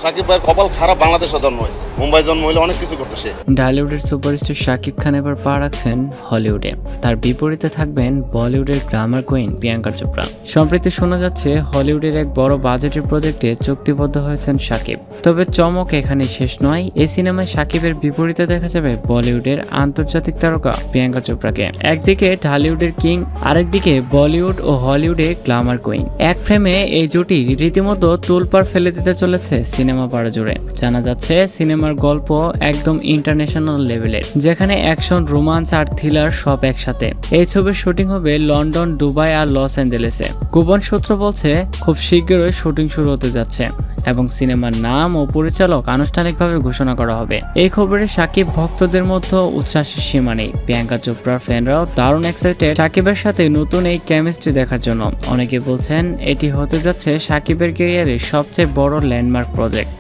সাকিব ভাইয়ের কপাল খারাপ, বাংলাদেশে জন্ম হয়েছে, মুম্বাই জন্ম হইলে অনেক কিছু করতো সে। ঢালিউডের সুপারস্টার শাকিব খান এবার পা রাখছেন হলিউডে। তার বিপরীতে থাকবেন বলিউডের গ্ল্যামার কুইন প্রিয়াঙ্কা চোপড়া। সম্প্রতি শোনা যাচ্ছে হলিউডের এক বড় বাজেটের প্রজেক্টে চুক্তিবদ্ধ হয়েছেন শাকিব। তবে চমক এখানে শেষ নয়, এই সিনেমায় শাকিবের বিপরীতে দেখা যাবে বলিউডের আন্তর্জাতিক তারকা প্রিয়াঙ্কা চোপড়াকে। একদিকে ঢালিউডের কিং, আরেকদিকে বলিউড ও হলিউডে গ্ল্যামার কুইন। এক ফ্রেমে এই জুটি রীতিমতো তোলপাড় ফেলে দিতে চলেছে সিনেমা পাড়া জুড়ে। জানা যাচ্ছে সিনেমার গল্প একদম ইন্টারন্যাশনাল লেভেলের, যেখানে অ্যাকশন, রোমান্স আর থ্রিলার সব একসাথে। এই ছবির শুটিং হবে লন্ডন, দুবাই আর লস অ্যাঞ্জেলেসে। গোপন সূত্র বলছে খুব শীঘ্রই শুটিং শুরু হতে যাচ্ছে এবং সিনেমার নাম ও পরিচালক আনুষ্ঠানিকভাবে ঘোষণা করা হবে। এই খবরে শাকিব ভক্তদের মধ্যে উচ্ছ্বাসের সীমা নেই। প্রিয়াঙ্কা চোপড়ার ফ্যানরাও দারুণ এক্সাইটেড শাকিবের সাথে নতুন এই কেমিস্ট্রি দেখার জন্য। অনেকে বলছেন এটি হতে যাচ্ছে শাকিবের ক্যারিয়ারের সবচেয়ে বড় ল্যান্ডমার্ক প্রজেক্ট।